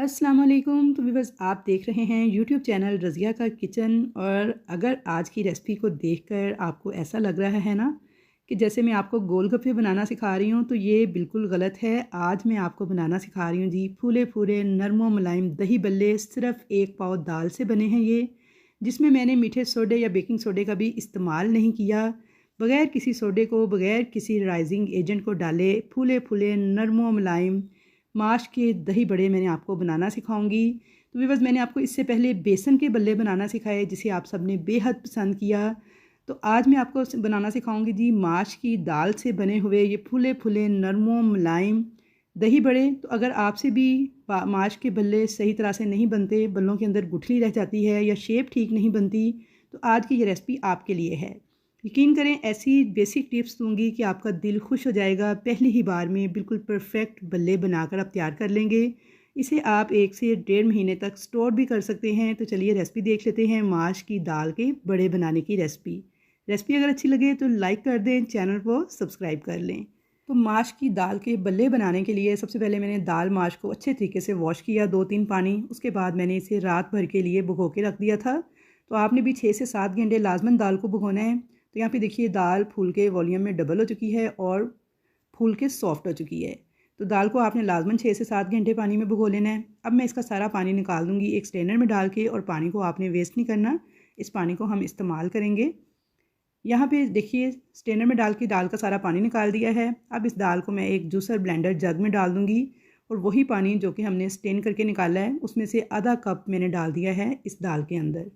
अस्सलाम वालेकुम। तो बस आप देख रहे हैं यूट्यूब चैनल रज़िया का किचन। और अगर आज की रेसिपी को देखकर आपको ऐसा लग रहा है ना कि जैसे मैं आपको गोलगप्पे बनाना सिखा रही हूँ, तो ये बिल्कुल गलत है। आज मैं आपको बनाना सिखा रही हूँ जी फूले फूले नरमो मुलायम दही बल्ले। सिर्फ एक पाव दाल से बने हैं ये, जिसमें मैंने मीठे सोडे या बेकिंग सोडे का भी इस्तेमाल नहीं किया। बग़ैर किसी सोडे को, बग़ैर किसी राइजिंग एजेंट को डाले फूले फूले नरमो मुलायम माश के दही बड़े मैंने आपको बनाना सिखाऊंगी। तो बस मैंने आपको इससे पहले बेसन के बल्ले बनाना सिखाए, जिसे आप सब ने बेहद पसंद किया। तो आज मैं आपको बनाना सिखाऊंगी जी माश की दाल से बने हुए ये फूले फूले नरमो मुलायम दही बड़े। तो अगर आपसे भी माश के बल्ले सही तरह से नहीं बनते, बल्लों के अंदर गुठली रह जाती है या शेप ठीक नहीं बनती, तो आज की ये रेसिपी आपके लिए है। यकीन करें, ऐसी बेसिक टिप्स दूंगी कि आपका दिल खुश हो जाएगा। पहली ही बार में बिल्कुल परफेक्ट बल्ले बनाकर आप तैयार कर लेंगे। इसे आप 1 से 1.5 महीने तक स्टोर भी कर सकते हैं। तो चलिए रेसिपी देख लेते हैं माश की दाल के बड़े बनाने की रेसिपी अगर अच्छी लगे तो लाइक कर दें, चैनल को सब्सक्राइब कर लें। तो माश की दाल के बल्ले बनाने के लिए सबसे पहले मैंने दाल माश को अच्छे तरीके से वॉश किया 2-3 पानी। उसके बाद मैंने इसे रात भर के लिए भिगो के रख दिया था। तो आपने भी 6 से 7 घंटे लाजमन दाल को भिगोना है। तो यहाँ पे देखिए दाल फूल के वॉल्यूम में डबल हो चुकी है और फूल के सॉफ्ट हो चुकी है। तो दाल को आपने लाजमन 6 से 7 घंटे पानी में भिगो लेना है। अब मैं इसका सारा पानी निकाल दूँगी एक स्ट्रेनर में डाल के, और पानी को आपने वेस्ट नहीं करना, इस पानी को हम इस्तेमाल करेंगे। यहाँ पे देखिए स्ट्रेनर में डाल के दाल का सारा पानी निकाल दिया है। अब इस दाल को मैं एक जूसर ब्लेंडर जग में डाल दूँगी, और वही पानी जो कि हमने स्ट्रेन करके निकाला है उसमें से आधा कप मैंने डाल दिया है इस दाल के अंदर।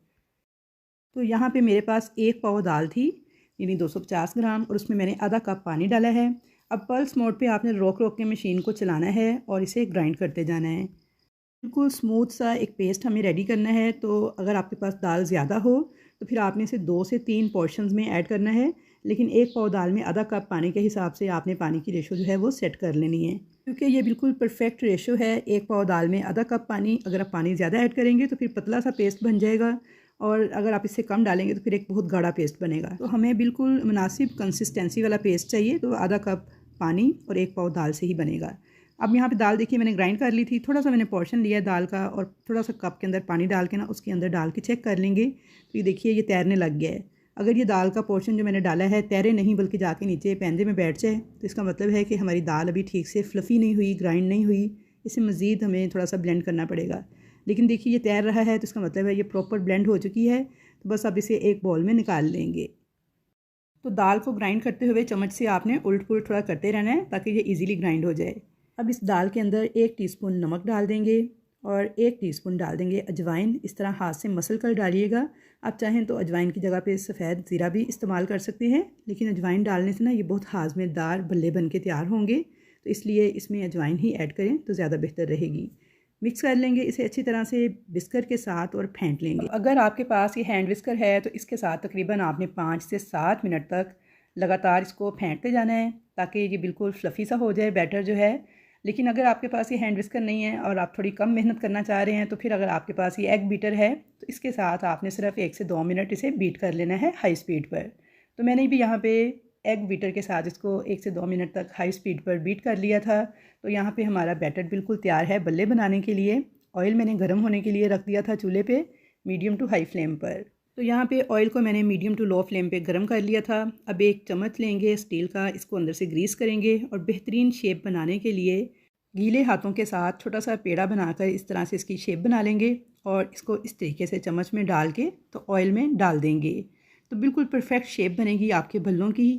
तो यहाँ पे मेरे पास 1 पाव दाल थी, यानी 250 ग्राम, और उसमें मैंने आधा कप पानी डाला है। अब पल्स मोड पे आपने रोक रोक के मशीन को चलाना है और इसे ग्राइंड करते जाना है। बिल्कुल स्मूथ सा एक पेस्ट हमें रेडी करना है। तो अगर आपके पास दाल ज़्यादा हो तो फिर आपने इसे 2 से 3 पोर्शंस में ऐड करना है, लेकिन 1 पाव दाल में आधा कप पानी के हिसाब से आपने पानी की रेशो जो है वो सेट कर लेनी है, क्योंकि ये बिल्कुल परफेक्ट रेशो है। 1 पाव दाल में आधा कप पानी। अगर आप पानी ज़्यादा ऐड करेंगे तो फिर पतला सा पेस्ट बन जाएगा, और अगर आप इससे कम डालेंगे तो फिर एक बहुत गाढ़ा पेस्ट बनेगा। तो हमें बिल्कुल मुनासिब कंसिस्टेंसी वाला पेस्ट चाहिए। तो आधा कप पानी और 1 पाव दाल से ही बनेगा। अब यहाँ पे दाल देखिए मैंने ग्राइंड कर ली थी। थोड़ा सा मैंने पोर्शन लिया है दाल का, और थोड़ा सा कप के अंदर पानी डाल के ना उसके अंदर डाल के चेक कर लेंगे। तो ये देखिए ये तैरने लग गया है। अगर ये दाल का पोर्शन जो मैंने डाला है तैरे नहीं बल्कि जाके नीचे पैंदे में बैठ जाए, तो इसका मतलब है कि हमारी दाल अभी ठीक से फ्लफ़ी नहीं हुई, ग्राइंड नहीं हुई। इसे मज़ीद हमें थोड़ा सा ब्लेंड करना पड़ेगा। लेकिन देखिए ये तैर रहा है, तो इसका मतलब है ये प्रॉपर ब्लेंड हो चुकी है। तो बस अब इसे एक बाउल में निकाल लेंगे। तो दाल को ग्राइंड करते हुए चम्मच से आपने उलट पुलट थोड़ा करते रहना है ताकि ये इजीली ग्राइंड हो जाए। अब इस दाल के अंदर 1 टीस्पून नमक डाल देंगे और 1 टीस्पून डाल देंगे अजवाइन। इस तरह हाथ से मसल कर डालिएगा। आप चाहें तो अजवाइन की जगह पे सफ़ेद ज़ीरा भी इस्तेमाल कर सकते हैं, लेकिन अजवाइन डालने से ना ये बहुत हाज़मेदार बल्ले बन के तैयार होंगे, तो इसलिए इसमें अजवाइन ही ऐड करें तो ज़्यादा बेहतर रहेगी। मिक्स कर लेंगे इसे अच्छी तरह से बिस्कर के साथ और फेंट लेंगे। अगर आपके पास ये हैंड विस्कर है तो इसके साथ तकरीबन आपने 5 से 7 मिनट तक लगातार इसको फेंटते जाना है ताकि ये बिल्कुल फ्लफ़ी सा हो जाए बैटर जो है। लेकिन अगर आपके पास ये हैंड विस्कर नहीं है और आप थोड़ी कम मेहनत करना चाह रहे हैं, तो फिर अगर आपके पास ये एग बीटर है तो इसके साथ आपने सिर्फ 1 से 2 मिनट इसे बीट कर लेना है हाई स्पीड पर। तो मैंने भी यहाँ पे एग बीटर के साथ इसको 1 से 2 मिनट तक हाई स्पीड पर बीट कर लिया था। तो यहाँ पे हमारा बैटर बिल्कुल तैयार है बल्ले बनाने के लिए। ऑयल मैंने गर्म होने के लिए रख दिया था चूल्हे पे मीडियम टू हाई फ्लेम पर। तो यहाँ पे ऑयल को मैंने मीडियम टू लो फ्लेम पे गर्म कर लिया था। अब एक चम्मच लेंगे स्टील का, इसको अंदर से ग्रीस करेंगे और बेहतरीन शेप बनाने के लिए गीले हाथों के साथ छोटा सा पेड़ा बनाकर इस तरह से इसकी शेप बना लेंगे और इसको इस तरीके से चम्मच में डाल के तो ऑयल में डाल देंगे। तो बिल्कुल परफेक्ट शेप बनेगी आपके भल्लों की।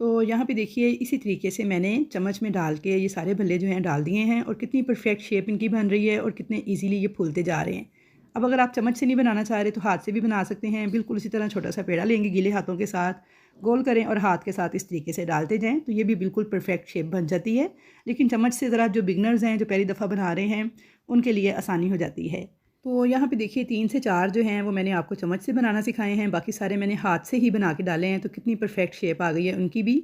तो यहाँ पे देखिए इसी तरीके से मैंने चम्मच में डाल के ये सारे भल्ले जो हैं डाल दिए हैं, और कितनी परफेक्ट शेप इनकी बन रही है और कितने इजीली ये फूलते जा रहे हैं। अब अगर आप चम्मच से नहीं बनाना चाह रहे तो हाथ से भी बना सकते हैं। बिल्कुल इसी तरह छोटा सा पेड़ा लेंगे, गीले हाथों के साथ गोल करें और हाथ के साथ इस तरीके से डालते जाएं, तो ये भी बिल्कुल परफेक्ट शेप बन जाती है। लेकिन चम्मच से ज़रा जो बिगनर्स हैं, जो पहली दफ़ा बना रहे हैं, उनके लिए आसानी हो जाती है। तो यहाँ पे देखिए 3 से 4 जो हैं वो मैंने आपको चम्मच से बनाना सिखाए हैं, बाकी सारे मैंने हाथ से ही बना के डाले हैं। तो कितनी परफेक्ट शेप आ गई है उनकी भी।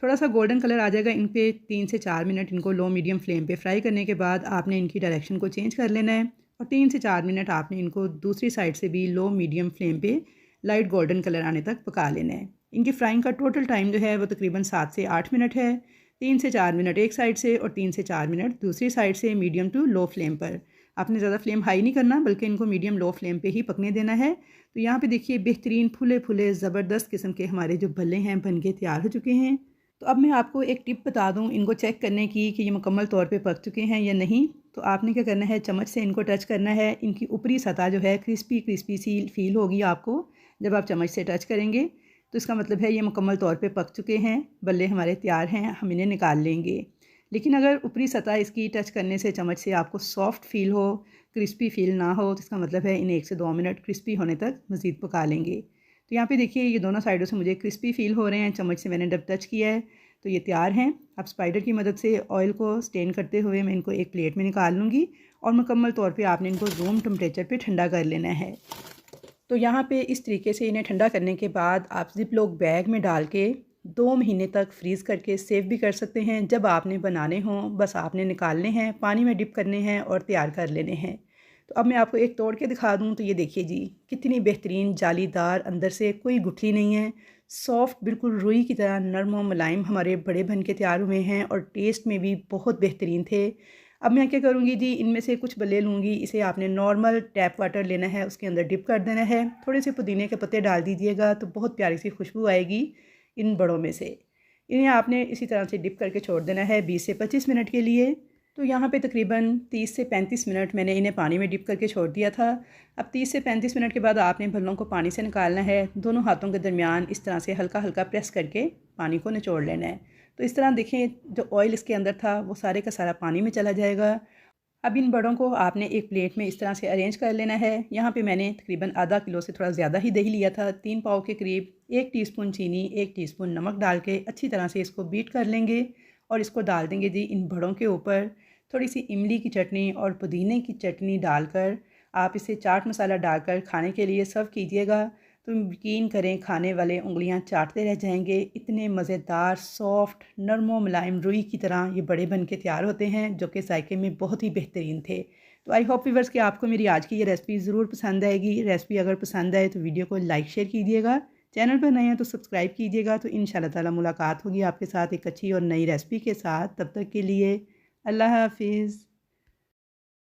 थोड़ा सा गोल्डन कलर आ जाएगा इन पे 3 से 4 मिनट इनको लो मीडियम फ्लेम पे फ्राई करने के बाद आपने इनकी डायरेक्शन को चेंज कर लेना है, और 3 से 4 मिनट आपने इनको दूसरी साइड से भी लो मीडियम फ्लेम पे लाइट गोल्डन कलर आने तक पका लेना है। इनकी फ्राइंग का टोटल टाइम जो है वो तकरीबन 7 से 8 मिनट है। 3 से 4 मिनट एक साइड से और 3 से 4 मिनट दूसरी साइड से मीडियम टू लो फ्लेम पर। आपने ज़्यादा फ्लेम हाई नहीं करना, बल्कि इनको मीडियम लो फ्लेम पे ही पकने देना है। तो यहाँ पे देखिए बेहतरीन फुले फुले ज़बरदस्त किस्म के हमारे जो भल्ले हैं बन के तैयार हो चुके हैं। तो अब मैं आपको एक टिप बता दूँ इनको चेक करने की कि ये मुकम्मल तौर पे पक चुके हैं या नहीं। तो आपने क्या करना है, चम्मच से इनको टच करना है। इनकी ऊपरी सतह जो है क्रिस्पी क्रिस्पी सी फील होगी आपको जब आप चम्मच से टच करेंगे। तो इसका मतलब है ये मुकम्मल तौर पे पक चुके हैं, बल्ले हमारे तैयार हैं, हम इन्हें निकाल लेंगे। लेकिन अगर ऊपरी सतह इसकी टच करने से चम्मच से आपको सॉफ्ट फील हो, क्रिस्पी फील ना हो, तो इसका मतलब है इन्हें 1 से 2 मिनट क्रिस्पी होने तक मज़ीद पका लेंगे। तो यहाँ पे देखिए ये दोनों साइडों से मुझे क्रिस्पी फील हो रहे हैं। चम्मच से मैंने जब टच किया है तो ये तैयार हैं। अब स्पाइडर की मदद से ऑयल को स्टेन करते हुए मैं इनको एक प्लेट में निकाल लूँगी और मुकम्मल तौर पे आपने इनको रूम टेम्परेचर पे ठंडा कर लेना है। तो यहाँ पे इस तरीके से इन्हें ठंडा करने के बाद आप ज़िप लॉक बैग में डाल के 2 महीने तक फ्रीज़ करके सेव भी कर सकते हैं। जब आपने बनाने हों बस आपने निकालने हैं, पानी में डिप करने हैं और तैयार कर लेने हैं। तो अब मैं आपको एक तोड़ के दिखा दूँ तो ये देखिए जी कितनी बेहतरीन जालीदार, अंदर से कोई गुठली नहीं है, सॉफ्ट बिल्कुल रुई की तरह नरम और मुलायम हमारे बड़े बन के तैयार हुए हैं और टेस्ट में भी बहुत बेहतरीन थे। अब मैं क्या करूँगी जी, इनमें से कुछ बल्ले लूँगी। इसे आपने नॉर्मल टैप वाटर लेना है, उसके अंदर डिप कर देना है। थोड़े से पुदीने के पत्ते डाल दीजिएगा तो बहुत प्यारी सी खुशबू आएगी इन बड़ों में से। इन्हें आपने इसी तरह से डिप करके छोड़ देना है 20 से 25 मिनट के लिए। तो यहाँ पे तकरीबन 30 से 35 मिनट मैंने इन्हें पानी में डिप करके छोड़ दिया था। अब 30 से 35 मिनट के बाद आपने भल्लों को पानी से निकालना है। दोनों हाथों के दरमियान इस तरह से हल्का हल्का प्रेस करके पानी को निचोड़ लेना है। तो इस तरह देखें जो ऑयल इसके अंदर था वो सारे का सारा पानी में चला जाएगा। अब इन बड़ों को आपने एक प्लेट में इस तरह से अरेंज कर लेना है। यहाँ पे मैंने तकरीबन आधा किलो से थोड़ा ज़्यादा ही दही लिया था, 3 पाव के करीब। 1 टीस्पून चीनी, 1 टीस्पून नमक डाल के अच्छी तरह से इसको बीट कर लेंगे और इसको डाल देंगे जी इन बड़ों के ऊपर। थोड़ी सी इमली की चटनी और पुदीने की चटनी डालकर आप इसे चाट मसाला डालकर खाने के लिए सर्व कीजिएगा। तो यकीन करें खाने वाले उंगलियां चाटते रह जाएंगे। इतने मज़ेदार, सॉफ्ट, नरम और मुलायम रुई की तरह ये बड़े बन के तैयार होते हैं, जो कि जायके में बहुत ही बेहतरीन थे। तो आई होप व्यूअर्स कि आपको मेरी आज की ये रेसिपी ज़रूर पसंद आएगी। रेसिपी अगर पसंद आए तो वीडियो को लाइक शेयर कीजिएगा। चैनल पर नए हैं तो सब्सक्राइब कीजिएगा। तो इंशाल्लाह ताला मुलाकात होगी आपके साथ एक अच्छी और नई रेसिपी के साथ। तब तक के लिए अल्लाह हाफिज़।